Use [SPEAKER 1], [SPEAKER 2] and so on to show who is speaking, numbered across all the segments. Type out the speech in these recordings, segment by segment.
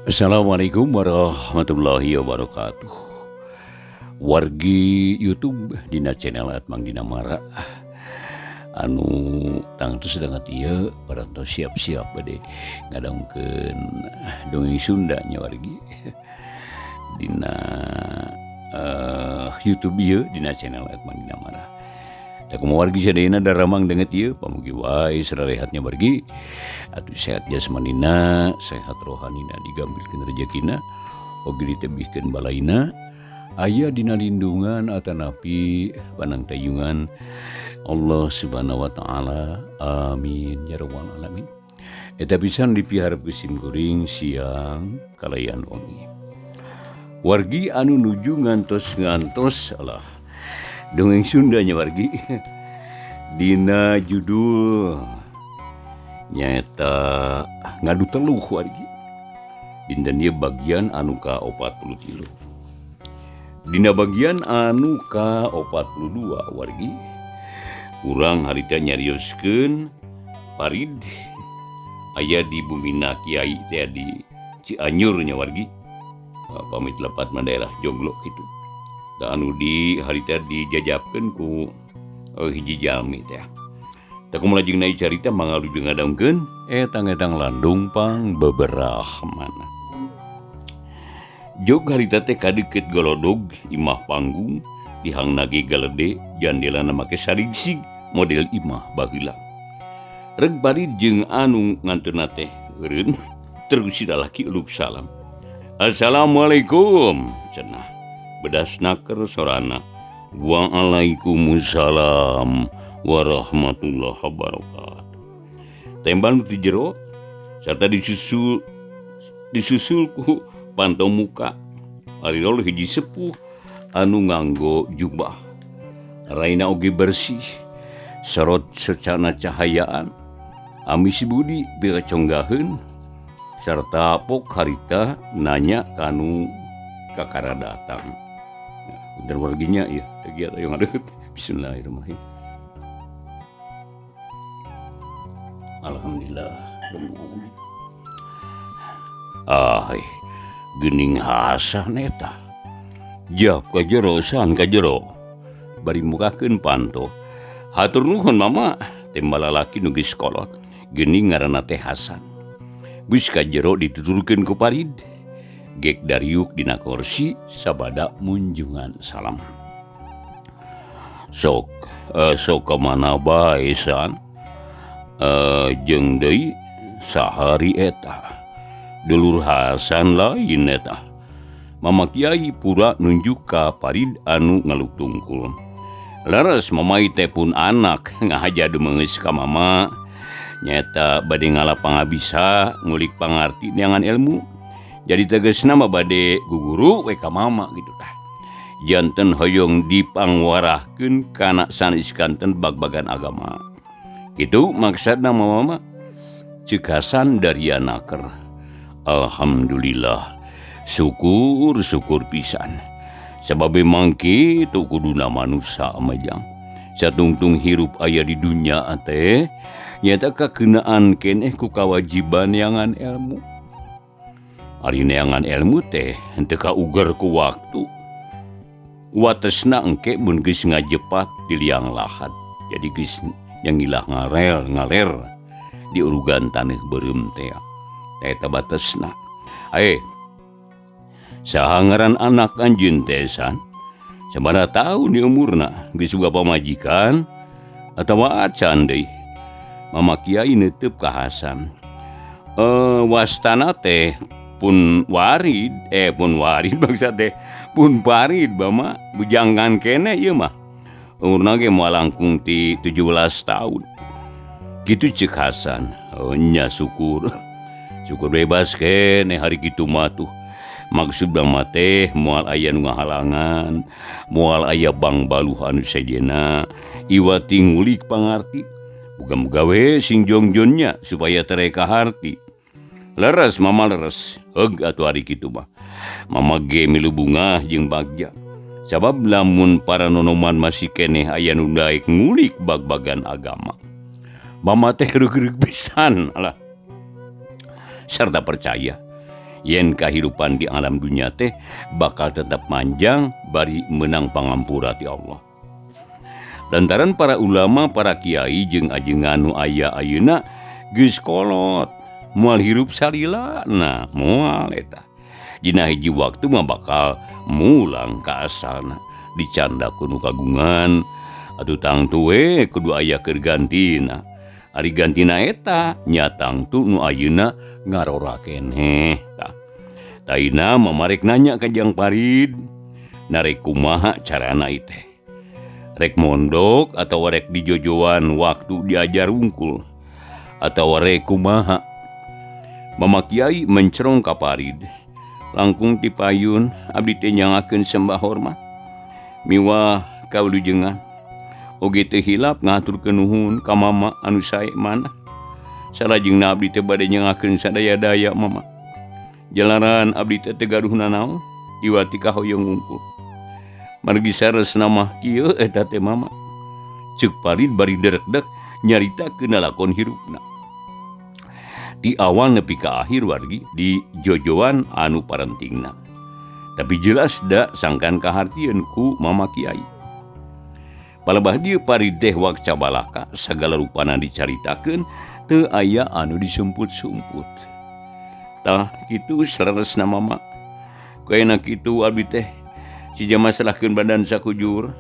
[SPEAKER 1] Assalamualaikum warahmatullahi wabarakatuh. Wargi YouTube dina channel Mang Dina Mara anu tangtus sedang ieu parantos siap-siap bade ngadongkeun dongeng Sunda nya wargi dina YouTube ieu dina channel Mang Dina Mara. Da kumaha wargi sadayana daramang denget ieu pamugi wae sararehatnya wargi atuh sehat jasmanina sehat rohanina digambilkeun rezekina oge ditebihkeun balaina aya dina lindungan atanapi panangtayungan Allah Subhanahu wa taala. Amin ya rabbal alamin. Eta pisan dipiharep sim kuring siang kalayan wengi. Wargi anu nuju ngantos Allah dongeng Sundanya wargi dina judul nyaeta ngadu teluh wargi dinten ieu bagian anu ka 43. Dina bagian anu ka 42 wargi urang harita nyarioskeun parid aya di bumina Kiai teh di Cianjur nya wargi pamit lepat daerah Joglo kitu. Da anu di harita dijajabkeun ku hiji jalmi teh. Da kumaha jeung naik carita mangaludeung ngadongkeun etang-etang landung pang beberahmana. Jog harita teh kadeukeut golodog imah panggung dihangna ge galede jandelana make sarigsig model imah baheula. Reg bari jeung anu ngantunna teh eureun terus si lalaki uluk salam. Assalamualaikum cenah. Bedasna keur sorana. Waalaikumsalam warahmatullahi wabarakatuh. Tembang di jero serta disusul ku pantau muka ari lol hiji sepuh anu nganggo jubah raina oge bersih sorot secana cahayaan amisi budi bira conggaheun sarta pok harita nanya kanu kakara datang. Dan warginya ya kegiatan yang ada. Bismillahirrahmanirrahim. Alhamdulillah. Gening hasan eta. Jap ka jero san ka jero. Bari mukakeun panto. Hatur nuhun mama tembal lalaki nu geus kolot. Gening ngaranna teh Hasan. Bus ka jero dituturkeun ku parid. Gek dariuk dina kursi sabada munjungan salam. Sok kemana bae san jeung deui sahari eta dulur Hasan lain eta mama Kiai pura nunjuk ka parid anu ngaluk tungkul. Leres mamai teh pun anak ngahajadu meungeus ka mama nyata bade ngalah pangabisa ngulik pangarti neangan ilmu. Jadi tegasna mah bade guguru we ka mama gitu tah. Janten hoyong dipangwarahkeun kana sanes kanten bag-bagan agama. Kitu maksudna mama ceuk Hasan dari anaker. Alhamdulillah. Syukur pisan. Sabab mangke tu kuduna manusia majang. Satungtung hirup aya di dunya teh nyata kakeunaan keneh ku kawajiban yangan ilmu. Ari neangan ilmu teh henteu kauger ku waktu. Watesna engke mun geus ngajepat di liang lahat. Jadi geus yang ngilah ngaler di urugan taneuh beureum teh. Eta batesna. Saha ngaran anak anjeun teh san? Sabaraha taun di umurna? Geus boga pamajikan atawa acan deui? Mama Kiai neuteup ka Hasan. Wastana teh pun warid bangsa teh pun parid bama bujangan kene ieu mah umurna ge moal langkung ti 17 tahun kitu ceuk Hasan. Nya syukur bebas kene hari kitu mah tuh maksud mah teh moal aya nu ngahalangan moal aya bang baluh anu sejenna iwati ngulik pangarti muga-muga we sing jongjonnya supaya tereka harti. Leres mama leres heug atuh ari kitu mah mama ge milu bunga jeung bagja sabab lamun para nonoman masih keneh aya nu daek ngulik bag-bagan agama mama teh reug-reug pisan lah sarta percaya yen kahirupan di alam dunia teh bakal tetap panjang bari menang pangampura ti Allah. Lantaran para ulama, para kiai jeung ajengan nu aya ayeuna geus kolot moal hirup salila, nah moal eta dina hiji waktu mah bakal mulang ka asalna dicandakeun nu kagungan atuh tangtu we kudu aya keur gantina. Ari gantina eta nya tangtu nu ayeuna ngarora keneh tah. Taina mamarek nanya ka Jang Parid, narek kumaha carana ieu teh? Rek mondok atau rek dijojoan waktu diajar wungkul atau rek kumaha? Mama Kiai mencerong ka Parid, langkung ti payun abdi teh nyangakeun sembah hormat miwah kawilujengan oge teu hilap ngaturkeun nuhun ka mama anu sae manah. Salajengna abdi teh bade nyangakeun sadaya-daya mama. Jalaran abdi teh teu gaduh nanaon iwati ka hoyong wungkul. Margi saresna mah kieu eta teh mama. Ceuk Parid bari derek-dek nyaritakeun lalakon hirupna. Di awal nepi ka akhir wargi di jojoan anu parentingna. Tapi jelas da sangkan kahartieun ku Mama Kiai. Palebah dieu Parid teh wak cabalaka sagala rupana dicaritakeun teu aya anu disumput-sumput. Tah kitu saresna mama. Kaena kitu abdi teh sija masalahkeun badan sakujur.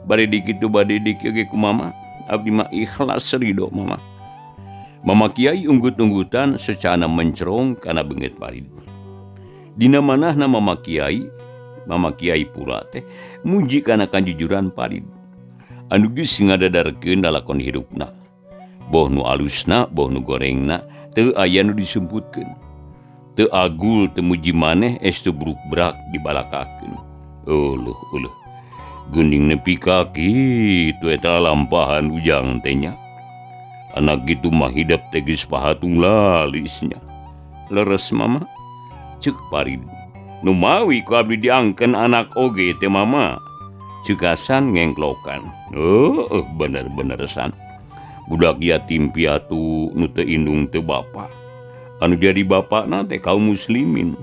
[SPEAKER 1] Bari di kitu bade dikieu ge ku mama, abdi mah ikhlas ridho mama. Mama Kiai unggut-unggutan secana mencerong kana beungeut Parid. Dina manahna Mama Kiai pura teh muji kana kanjujuran Parid. Anu geus ngadadarkeun lalakon hirupna. Boh nu alusna, boh nu gorengna, teu aya nu disumputkeun. Teu agul teu muji maneh estu bruk-brak dibalakakeun. Uluh. Geuning nepi ka kitu eta lampahan ujang teh nya. Anak gitu mah hidup teh geus pahatung lalisnya. Leres mama, ceuk Parid. Nu mawi ku abdi diangkeun anak oge teh mama. Cekasan ngengklokan. Bener-bener san. Budak yatim piatu nu teu indung teu bapa. Anu jadi bapana teh kaum muslimin,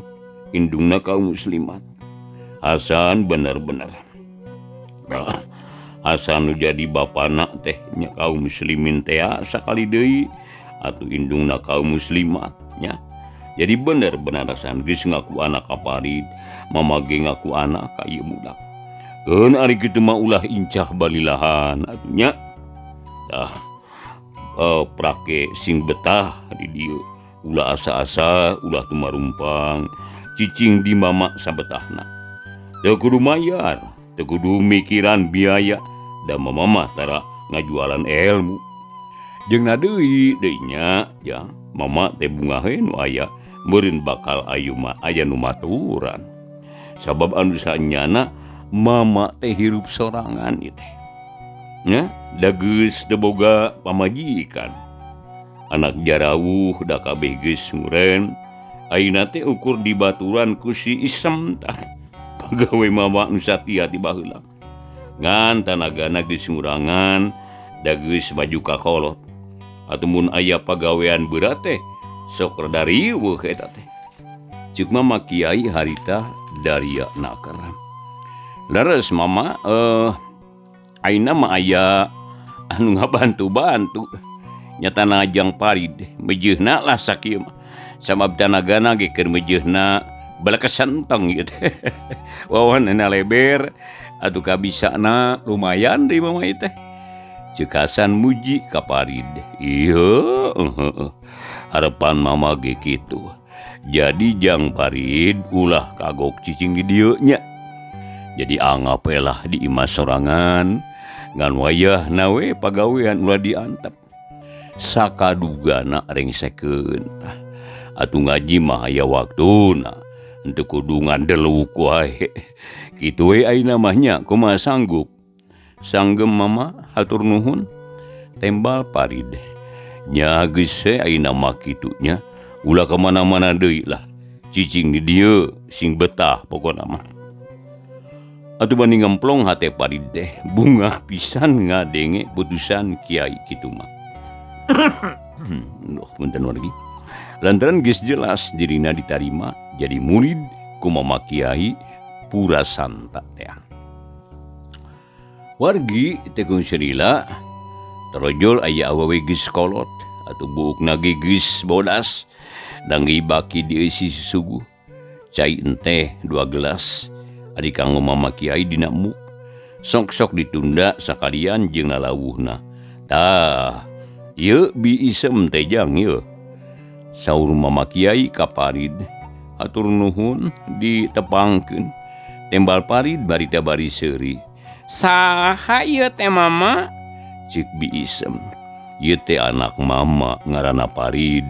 [SPEAKER 1] indungna kaum muslimat. Hasan bener-bener. Hasan nu jadi bapana teh nya kaum muslimin teh sakali deui atuh indungna kaum muslimat nya. Jadi bener-bener Hasan geus ngaku anak ka Parid, mama ge ngaku anak ka ieu budak. Keun ari kitu mah ulah incah balilahan atuh nya. Tah prake sing betah di dieu ulah asa-asa ulah tumarumpang cicing di mama sabetahna. Teu kudu mayar, teu kudu mikiran biaya da mama mah tara ngajualan ilmu. Jeung na deui nya ya mama teh bungahe nu aya meureun bakal aya nu maturan. Sabab anu saenyana mama teh hirup sorangan ieu teh. Nya da geus teu boga pamajikan. Anak jarawuh da kabeh geus nguren. Ayeuna teh ukur dibaturan ku si Isem tah. Pagawe mama nu satia ti baheula. Ngan tanagana geus ngurangan da geus maju ka kolot. Atuh mun aya pagawean berat teh sok rada riweuh eta teh. Ceuk Mama Kiai harita daria naker. Leres mama ayeuna mah aya anu ngabantu-bantu. Nyatana Jang Parid mejeuna lah sakieu mah. Sabab tanagana ge keur mejeuna bala kesenteng ieu teh. Wawanana leber atuh kabisana lumayan deui mama ieu teh. Ceuk Hasan muji ka Parid. Ieu harapan mama ge kitu. Jadi Jang Parid ulah kagok cicing di dieu nya. Jadi anggap lah di imah sorangan ngan wayahna we pagawean ulah diantep. Sakadugana rengsekeun. Atuh ngaji mah aya waktuna. Henteu kudu ngandeluk wae. Kitu we ayeuna mah nya kumaha sanggup. Sanggem mama hatur nuhun. Tembal Parid. Nya geus ayeuna mah kitu nya. Ulah ka mana-mana deui lah. Cicing di dieu sing betah pokona mah. Atuh bani ngemplong hate Parid teh bunga pisan ngadenge putusan kiai kitu mah. Punten wargi. Lantaran geus jelas dirina ditarima jadi murid ku Mama Kiai Purasanta teh. Wargi tekun serila terojol aya awewe geus kolot atuh buukna ge geus bodas dangge baki dieusi susuguh cai teh 2 gelas ari kanggo Mama Kiai dina muk sok-sok ditunda sakalian jeung lalawuhna. Tah ieu bi isem teh jang ieu saur Mama Kiai ka Parid. Atur nuhun ditepangkeun tembal Parid barita bari seuri. Saha ieu teh Mama? Cik bi isem. Ieu teh anak Mama ngaranna Parid.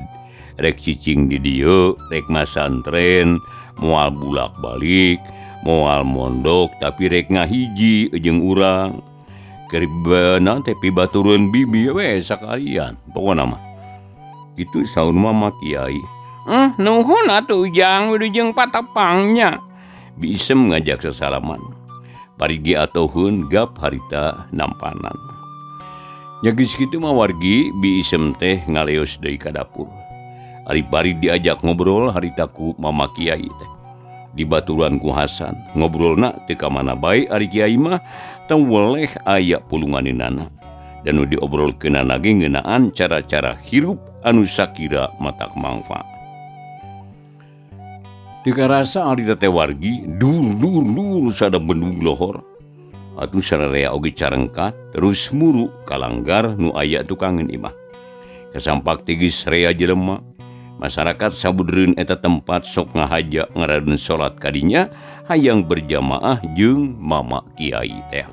[SPEAKER 1] Rek cicing di dieu, rek masantren, moal bulak-balik, moal mondok tapi rek ngahiji jeung urang. Keribana teh pibatureun bibi we sakalian. Pokona mah. Kitu saur Mama Kiai. Nuhun atuh ujang wilujeng patapangnya. Bi isem ngajak sasalaman. Parigi atohun gap harita nampanan. Nya geus kitu mah wargi bi isem teh ngaleos deui ka dapur. Ari Parid diajak ngobrol harita ku Mama Kiai teh. Dibaturan ku Hasan, ngobrolna teu ka mana bae ari Kiai mah teu weleh aya pulunganinana. Dan nu diobrolkeunana ge ngeunaan cara-cara hirup anu sakira matak mangfa. Teu karasa harita teh wargi dur sada bendung lohor. Atuh sararea oge carengkat terus muru kalanggar nu aya tukangeun imah. Kasampak teh geus rea jelema. Masyarakat sabudreun eta tempat sok ngahaja ngaradeun salat kadinya hayang berjamaah jeung Mama Kiai teh.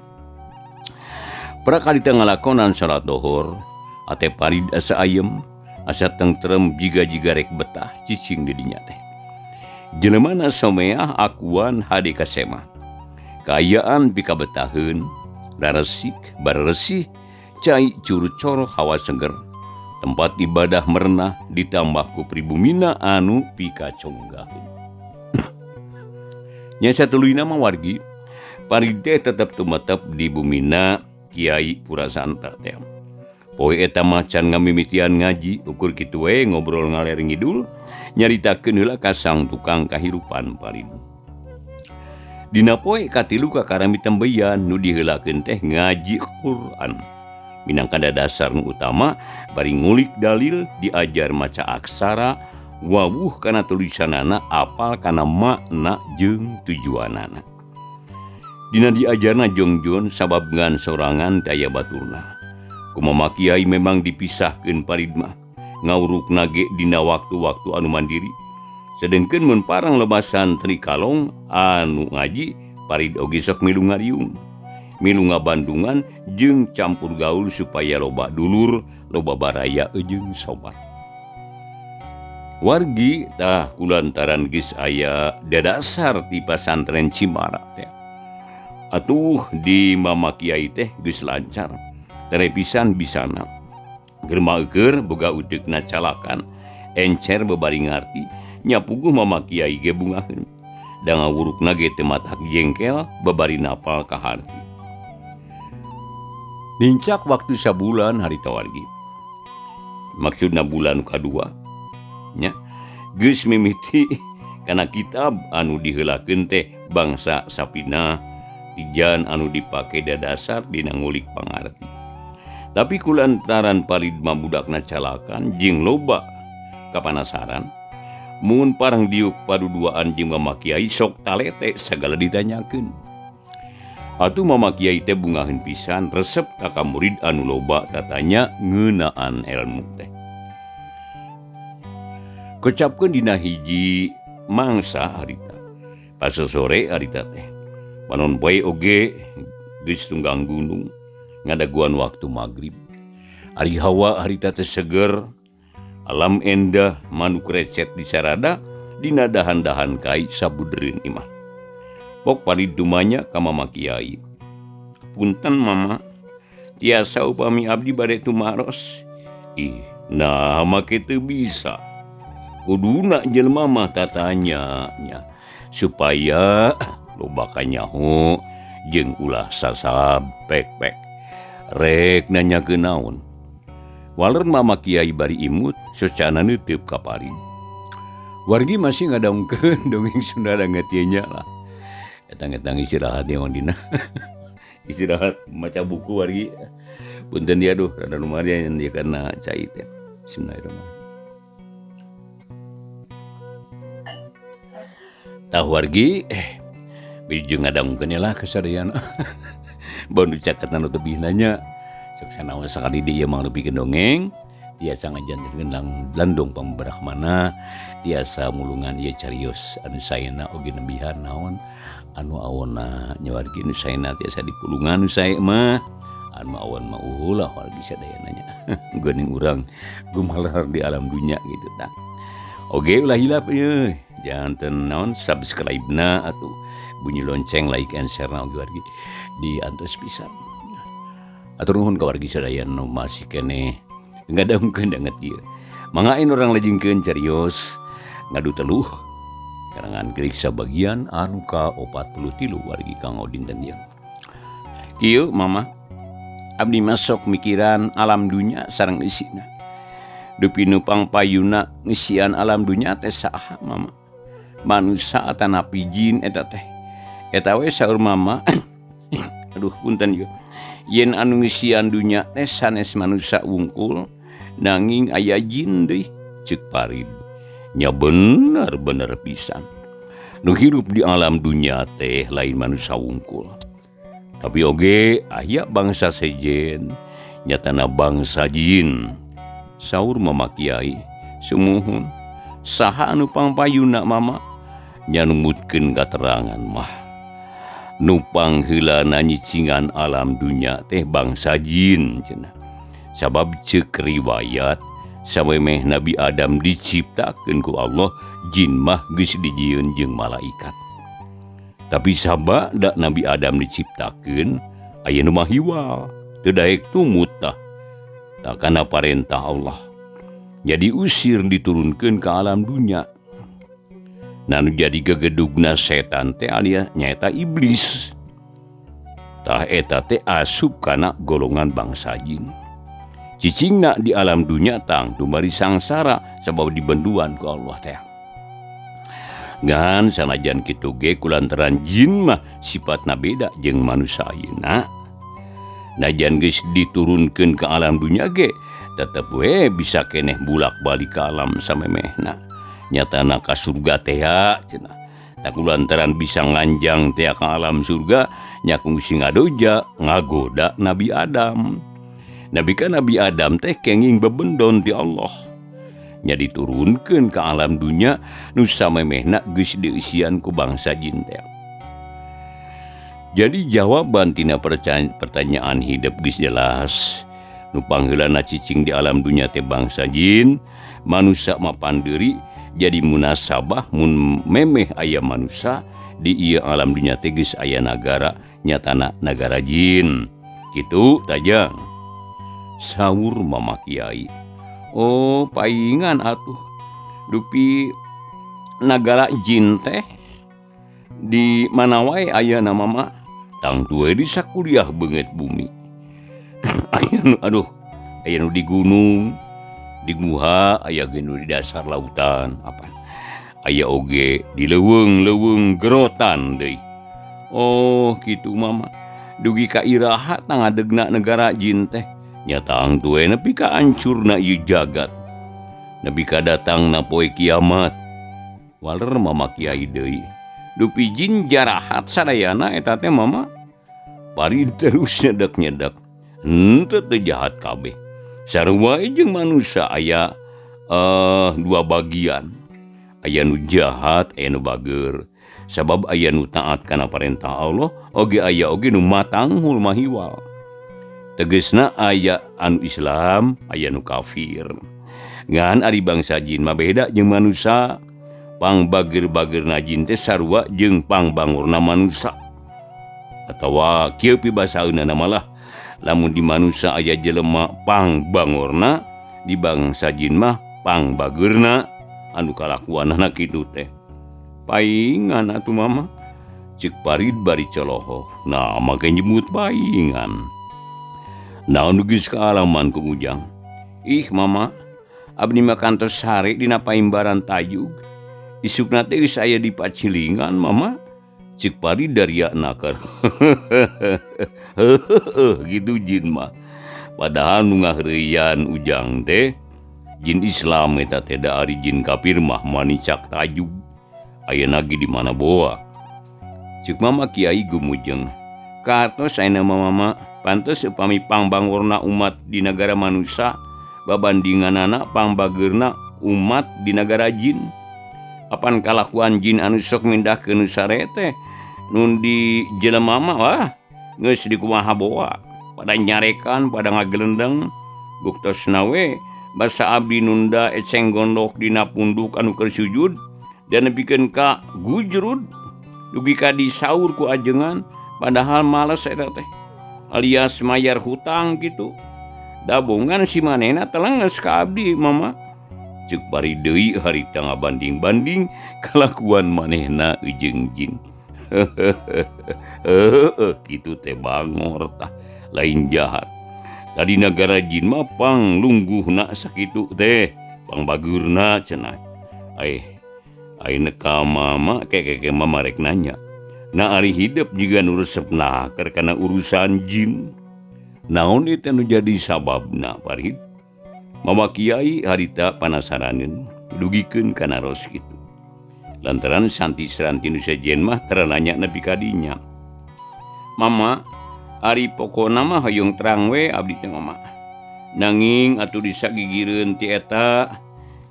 [SPEAKER 1] Prakali teh ngalakonan salat dohor, ate Parid asa ayem, asa tentrem jiga-jiga rek betah cicing di dinya teh. Jelemana someah akuan hade kasema. Kaayaan pikabetaheun, raresik, baresih, cai curu-coro hawa seger. Tempat ibadah merenah ditambah ku pribumina anu pikaconggaheun. Nya satuluyna mah wargi, Parid teh tetep tumetep di bumina Kiai Purasanta teh. Poe eta mah can ngamimitian ngaji ukur kitu we ngobrol ngaler ngidul nyaritakeun heula ka sang tukang kahirupan Parid. Dina poe katilu kakarami tembeyan nu diheulakeun teh ngaji Quran. Minangka dasar nu utama bari ngulik dalil diajar maca aksara wawuh kana tulisanana apal kana makna jeung tujuanana. Dina diajarna jongjon sabab ngan sorangan daya baturna. Ku Mama Kiai memang dipisahkeun Parid mah ngawurukna ge dina waktu-waktu anu mandiri. Sedengkeun mun parang lebasan tri kalong anu ngaji Parid oge sok milu ngariung. Milu ngabandungan jeung campur gaul supaya loba dulur, loba baraya jeung sobat. Wargi tah kulantaran geus aya dadasar ti pasantren Cimara teh. Atuh di Mama Kiai teh geus lancar. Tere pisan bisana. Keur maeukeur boga udeukna calakan, encer bebari ngarti, nya puguh Mama Kiai ge bungaheun. Da ngawurukna ge teu matak jengkel bebari napal ka harti. Nincak waktu sabulan harita wargi. Maksudna bulan kadua. Nya, geus mimiti kana kitab anu diheulakeun teh bangsa Sapina, tijan anu dipake dadasar dina ngulik pangarti. Tapi kulantaran Parid mah budakna calakan jeung loba kapanasaran, mun parang diuk paduduaan jeung Mama Kiai sok talete sagala ditanyakeun. Atuh Mama Kiai teh bungaheun pisan resep ka murid anu loba tatanya ngeunaan ilmu teh. Kocapkeun dina hiji mangsa harita. Pas sore harita teh. Panon poe oge geus tunggang gunung ngadaguan waktu magrib. Ari hawa harita teh seger, alam endah manuk recet di sarada dina dahan-dahan kai sabudreun imah. Pok Parid dumanya ka Mama Kiai. Punten Mama, tiasa upami abdi bade tumaros. Nah make teu bisa. Kuduna jelema mah tatanya nya supaya loba kanyaho jeung ulah sasab pek-pek. Rek nanyakeun naon. Waler Mama Kiai bari imut socana neuteup ka Parid. wargi masih ngadaungkeun dongeng Sunda ngetinya lah. Etang-etang istirahat yang dina. Istirahat maca buku wargi. Punten dia rada lumayan dia karena cai teh. Bismillahirrahmanirrahim. Tah wargi bijeng ngadaungkeun lah kasadayana. Banu cakatan tebih nanya. Sok sanaon sakali dia mah nepikeun dongeng. Tiasa ngajanten gendang Blandong pambrahmana, tiasa mulungan ieu carios anu saena oge nembihan naon anu awonna nyawargi nu saena tiasa dipulungan nu sae mah anu awan mah ulah wargi sadayana nya. Geuning urang gumalahar di alam dunya gitu tah. Oge ulah hilap ieu janten naon subscribe-na atuh bunyi lonceng like and share-na oge wargi diantos pisan. Atur nuhun ka wargi sadayana nu masih keneh ngadaungkeun danget ieu. Mangain orang lajengkeun carios ngadu teluh karangan gelik sabagian anu ka 43 wargi Kang Odin dan ieu. Kieu mama abdi masok mikiran alam dunya sareng isina. Dupi nu pangpayuna ngisian alam dunya teh saha mama? Manusa atanapi jin eta teh. Eta we saur mama. Aduh punten ieu. Yen anu ngisian dunya teh sanes manusa wungkul nanging aya jin deui ceuk Parid. Nya bener pisan. Nu hirup di alam dunya teh lain manusia wungkul. Tapi oge aya bangsa sejen nyatana bangsa jin. Saur Mama Kiai, sumuhun saha anu pangpayuna mama? Nya numutkeun katerangan mah. Nu pangheulana nyicingan alam dunya teh bangsa jin cenah. Sabab ceuk riwayat samemeh Nabi Adam diciptakeun ku Allah jin mah geus dijieun jeung malaikat. Tapi sabada Nabi Adam diciptakeun aya nu mah hiwal teu daek tumut tah. Tah kana parentah Allah. Jadi usir diturunkeun ka alam dunya. Nah nu jadi gegedugna setan teh alias nyaeta iblis. Tah eta teh asup kana golongan bangsa jin. Cicingna di alam dunya tang tumari sangsara sabab dibenduan ku Allah teh. Ngan sanajan kitu ge kulantaran jin mah sifatna beda jeung manusia ayeuna. Najan geus diturunkeun ke alam dunya ge tetep we bisa keneh bulak-balik ke alam samemehna. Nyatana ka surga teh cenah. Tak kulantaran bisa nganjang teh ka alam surga nya kungsi ngadoja ngagoda Nabi Adam. Nabi Adam teh kenging bebendon ti Allah. Nya diturunkeun ke alam dunya nu samemehna geus diisian ku bangsa jin teh. Jadi jawaban tina pertanyaan hidup geus jelas. Nu pangheulana cicing di alam dunya teh bangsa jin, manusia mapan deuri jadi munasabah mun memeh aya manusia di ieu alam dunya teh geus aya nagara nyatana nagara jin. Kitu tajang. Saur Mama Kiai. Oh, paingan atuh. Dupi nagara jin teh di mana wae aya na mama? Tang tuwe di sakuliah beungeut bumi. Aya nu di gunung, di guha, aya ge nu di dasar lautan, apa? Aya oge di leuweung-leuweung gerotan deui. Oh, kitu mama. Dugi ka iraha tang ngadegna negara jin teh. Nyatang tuwe nepi ka ancurna ieu jagat. Nepi ka datangna poe kiamat. Waler Mama Kiai deui. Dupi jin jarahat sadayana eta teh mama. Parid terus nyedak-nyedak. Henteu teu jahat kabeh. Sarua jeung manusia aya dua bagian. Aya nu jahat, aya nu bageur. Sabab aya nu taat kana parentah Allah, oge aya oge nu matanghul mahiwal. Tegesna aya anu Islam, aya nu kafir. Ngan ari bangsa jin mah beda jeung manusia. Pangbager-bagerna jin teh sarua jeung pangbangorna manusia. Atawa kieu pibasaeunna malah lamun di manusia aya jelema pangbangorna, di bangsa jin mah pangbageurna anu kalakuanna kitu teh. Paingan atuh mama. Ceuk Parid bari coloho. Nah, make nyebut paingan. Naon geus kaalaman ku Ujang. Ih mama, abdi mah kantos sare dina paimbaran tayug. Isukna teh geus aya di pacilingan mama, cik Parid daria nakar. Gitu jin mah. Padahal nu ngahreuyan ujang teh jin Islam eta teh da ari jin kafir mah manicak tajub. Ayeuna ge di mana boa. Cik mama kiai gumujeng. Kartos ayeuna mama pantes upami pangbangorna umat di negara manusia babandinganana pangbageurna umat di negara jin. Apan kalakuan jin anu sok mindahkeun sarete nun di jelema mah wah geus dikumaha boa. Pada nyarekan pada ngagelendeng buktosna we basa abdi nunda eceng gondok dina punduk anu keur sujud dan nepikeun ka gujrud dugi ka disaur ku ajengan padahal males eta teh alias mayar hutang gitu. Dabongan si manehna telenges ka abdi mama. Cek bari deui harita ngabanding-banding kalakuan manehna ujung jin. Kitu teh bangor tah lain jahat. Tadi negara jin mah panglungguhna sakitu teh pangbagurna cenah. Ayeuna ka mama keke mama rek nanya. Na ari hidup juga nu resep nakar kana urusan jin. Naon itu nu jadi sababna Parid? Mama kiai harita panasaraneun dugikeun kana ros kitu. Lantaran santi seranti nu sejen mah terananya nepi ka dinya. Mama, ari pokona mah hayung terang we abdi teh mama. Nanging atuh disagigireun ti eta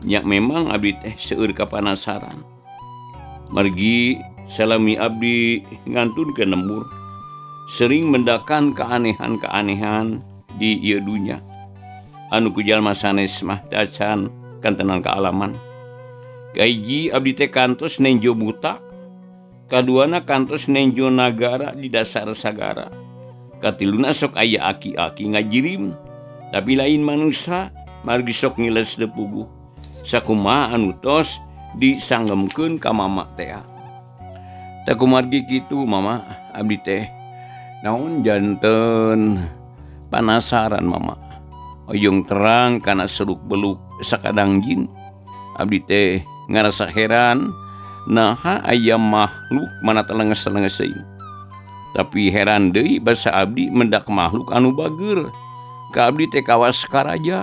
[SPEAKER 1] nya memang abdi teh seueur kapanasaran. Margi salami abdi ngantunkeun lembur sering mendakan keanehan-keanehan di ieu dunya. Anu ku jalma sanes mah dacan kantenan kaalaman. Kahiji abdi teh kantos nenjo buta, kaduana kantos nenjo nagara di dasar sagara. Katiluna sok aya aki-aki ngajirim, tapi lain manusia margi sok ngiles depuguh. Sakumaha anu tos disanggemkeun ka mama teh. Tah kumargi kitu mama abdi teh naon janten panasaran mama. Oyong terang kana seluk-beluk sakadang jin. Abdi teh ngarasa heran naha aya makhluk mana telenges-telenges deui. Tapi heran deui basa abdi mendak makhluk anu bageur. Ka abdi teh kawas karaja.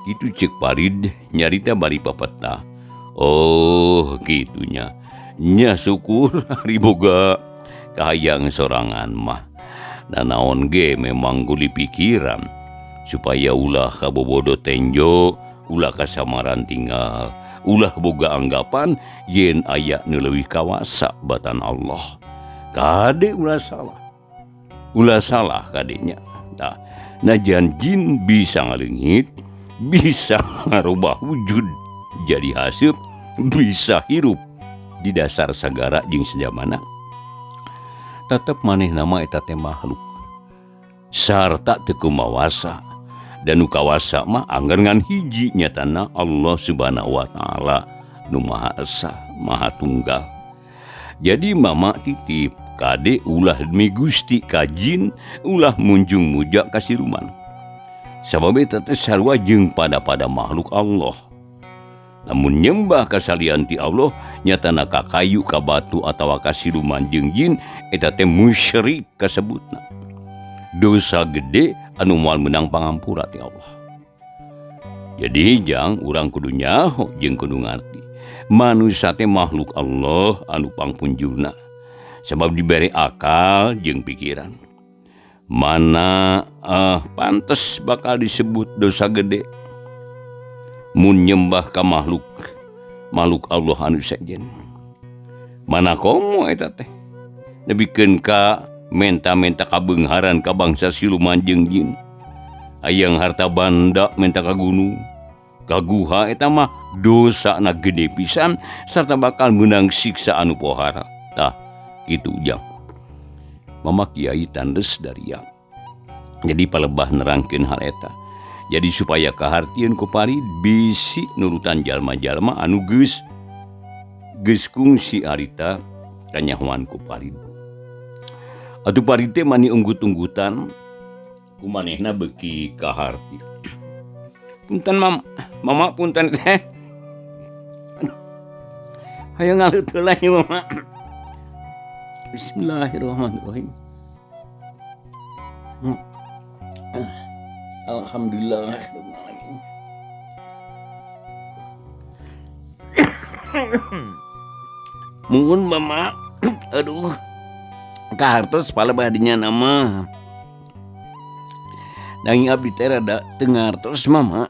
[SPEAKER 1] Kitu cek Parid nyarita bari papeta. Oh gitunya. Nya syukur hari boga kahayang sorangan mah. Nanaon ge memang guli pikiran. Supaya ulah kabobodo tenjo, ulah kasamaran tinggal, ulah boga anggapan yen aya nu leuwih kawasa batan Allah. Kade ulah salah kadenya. Tah, najan jin bisa ngaleungit, bisa ngarubah wujud jadi haseup, bisa hirup di dasar sagara jeung sajamana. Tetep manehna mah eta teh makhluk sarta teu kumawasa. Dan nu kawasa mah anggar ngan hiji nyatana Allah Subhanahu wa taala nu Maha Esa, Maha Tunggal. Jadi mama titip kade ulah demi Gusti ka jin, ulah munjung muja ka siluman. Sababe teh sarua jeung pada makhluk Allah. Lamun nyembah kasalian ti Allah nyatana ka kayu, ka batu atawa ka siluman jeung jin eta teh musyrik kasebutna. Dosa gede anu moal menang pangampura ti Allah. Jadi jang urang kudu nyaho jeung kudu ngarti. Manusia teh makhluk Allah anu pangpunjulna. Sebab diberi akal jeung pikiran. Mana pantes bakal disebut dosa gede. Mun nyembah ka makhluk Allah anu sejen. Mana komo eta teh. Nebikeun ka menta kabeungharan ka bangsa siluman jeung jin. Hayang harta banda menta ka gunung, ka guha eta mah dosana gede pisan sarta bakal meunang siksa anu pohara. Tah, kitu ujang. Mama kiai tandes daria. Jadi palebah nerangkeun hal eta. Jadi supaya kahartieun ku Parid bisi nurutan jalma-jalma anu geus kungsi harita kanyahoan ku Parid. Atuh Parid teh mani unggut-unggutan ku manehna beuki kaharti. Punten mama punten teh. hayang ngalut heula ieu mah. Bismillahirrahmanirrahim. Alhamdulillah. Muhun mama. Aduh. Kahartos palebadinya nama. Nanging abdi teh rada teu ngartos mama.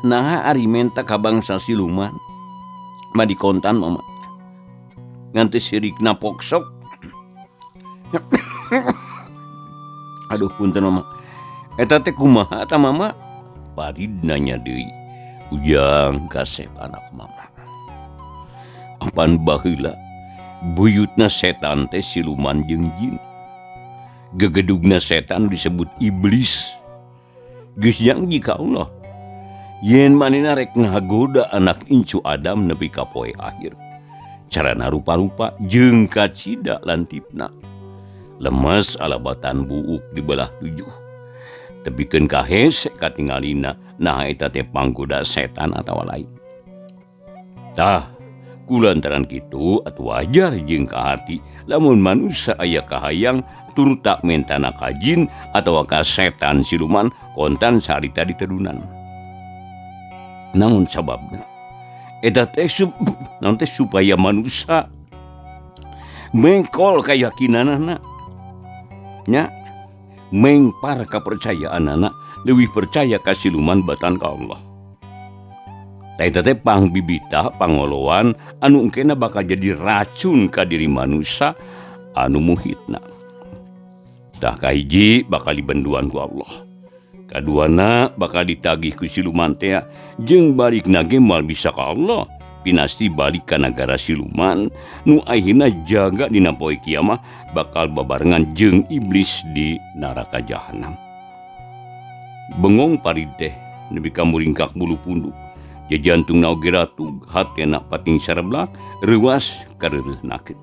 [SPEAKER 1] Nah ari menta ka bangsa siluman. Mah dikontan mama. Nganti sirikna poksok. Aduh punten mama. Eta teh kumaha ta mama? Parid nanya deui. Ujang kasep anak mama. Apan baheula buyutna setan teh siluman jeung jin. Gegedugna setan disebut iblis. Geus janji ka Allah. Yen manehna rek ngagoda anak incu Adam nepi ka poe akhir. Carana rupa-rupa jeung kacida lantipna. Lemes alabatan buuk di belah 7. Tebikeun ka hese katingalina, nah eta teh panggoda setan atawa lain. Tah, kulantaran kitu atuh wajar jeung ka hati lamun manusia aya kahayang tur tak mentana ka jin atawa ka setan siluman kontan sarita ditedunan. Namun sababna eta teh supaya manusia mengkol keyakinanana nya mengpar kapercayaanana leuwih percaya ka siluman batan ka Allah. Eta teh pangbibita pangoloan anu engkena bakal jadi racun ka diri manusia anu muhitna. Tah kahiji bakal dibenduan ku Allah. Kaduana bakal ditagih ku siluman teh jeung balikna ge moal bisa ka Allah. Pinasti balik ka nagara siluman nu akhirna jaga dina poe kiamah bakal babarengan jeung iblis di neraka jahanam. Bengong parid teh nepi ka muringkak bulu punduk. Jajantungna oge ratug, hatena pating sareblak, reuas kareureuhnakeun.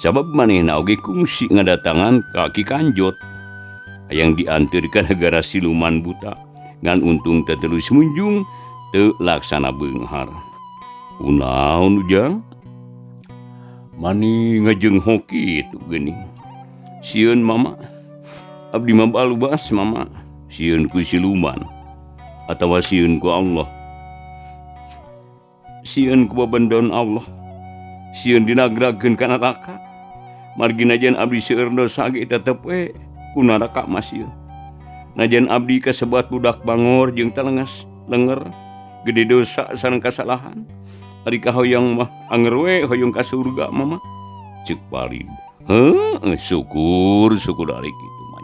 [SPEAKER 1] Sabab manehna oge kungsi ngadatangan ka Ki Kanjot hayang dianteur ka nagara siluman buta ngan untung teu terus munjung teu laksana beunghar. Kunaon Ujang? Mani ngajenghok kitu geuning. Sieun mama. Abdi mah balubas mama. Sieun ku siluman atawa sieun ku Allah. Sieun ku babendon Allah. Sieun dinagrakeun ka neraka. Margi najan abdi seueur dosa ge tetep we ku neraka mah sieun. Najan abdi kasebat budak bangor jeung talengas lenger gede dosa sareng kasalahan. Ari kahoyong mah anger we hoyong ka surga mama. Ceuk parid. Syukur ari kitu mah.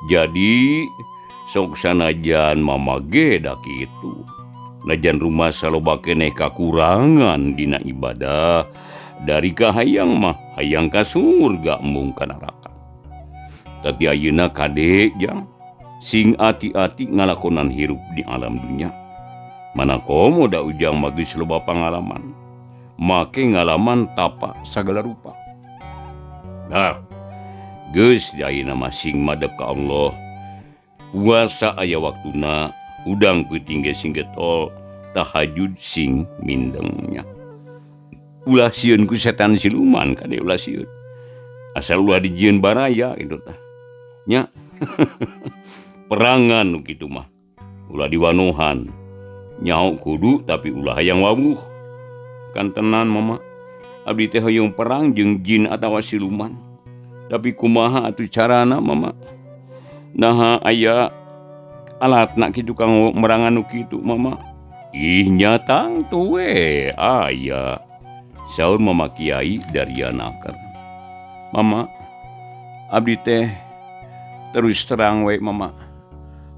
[SPEAKER 1] Jadi sok sanajan mama ge da kitu. Najan rumah saloba keneh kakurangan dina ibadah dari kahayang mah hayang ka surga mung ka neraka. Tapi ayeuna kade jang sing ati-ati ngalakonan hirup di alam dunya. Mana komo da Ujang magis loba pangalaman. Make ngalaman tapa sagala rupa. Nah, geus ayeuna mah sing madep ka Allah. Puasa aya waktuna, udang peuting ge sing getol, tahajud sing mindengnya. Ulah sieun ku setan siluman kade ulah sieun. Asal ulah dijieun baraya kitu tah. Nya. Perangan nu kitu mah. Ulah diwanohan. Nyaho kudu tapi ulah hayang wawuh. Kan tenan mama. Abdi teh hoyong perang jeung jin atawa siluman. Tapi kumaha atuh carana mama? Nah aya alatna kitu kanggo merangan nu kitu mama. Ih nyatang tuh we aya. Saur mama Kiai Daryanaker. Mama, abdi teh terus terang we mama.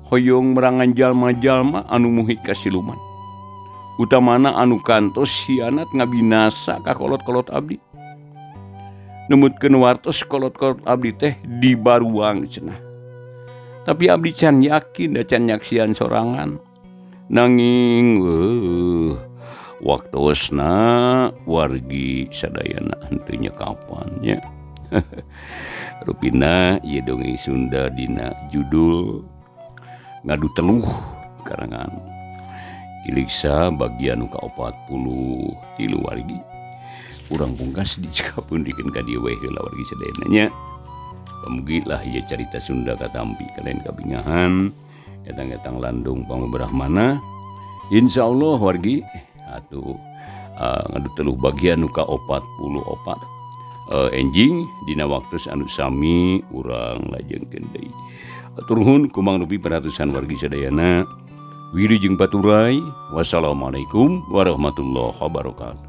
[SPEAKER 1] Hoyong merangan jalma-jalma anu muhit ka siluman. Utamana anu kantos hianat ngabinasa ka kolot-kolot abdi. Nemutkeun wartos kolot-kolot abdi teh dibaruang cenah. Tapi abdi can yakin da can nyaksian sorangan. Nanging waktosna wargi sadayana henteu nyekapan nya. Rupina ieu dongeng Sunda dina judul Ngadu Teluh karangan Kiliksa bagian ka-40 tilu wargi. Urang pungkas dicekapun dikeun ka dieu we heula wargi sadayana nya. Pamugi lah ieu carita Sunda katampi kalian kabingahan etang-etang landung pangubrahmana. Insyaallah wargi atuh ngadu teluh bagian nu ka-44 enjing dina waktu anu sami urang lajengkeun deui. Atur nuhun kumang nepi peratusan wargi sadayana. Wilujeng baturai. Wassalamualaikum warahmatullahi wabarakatuh.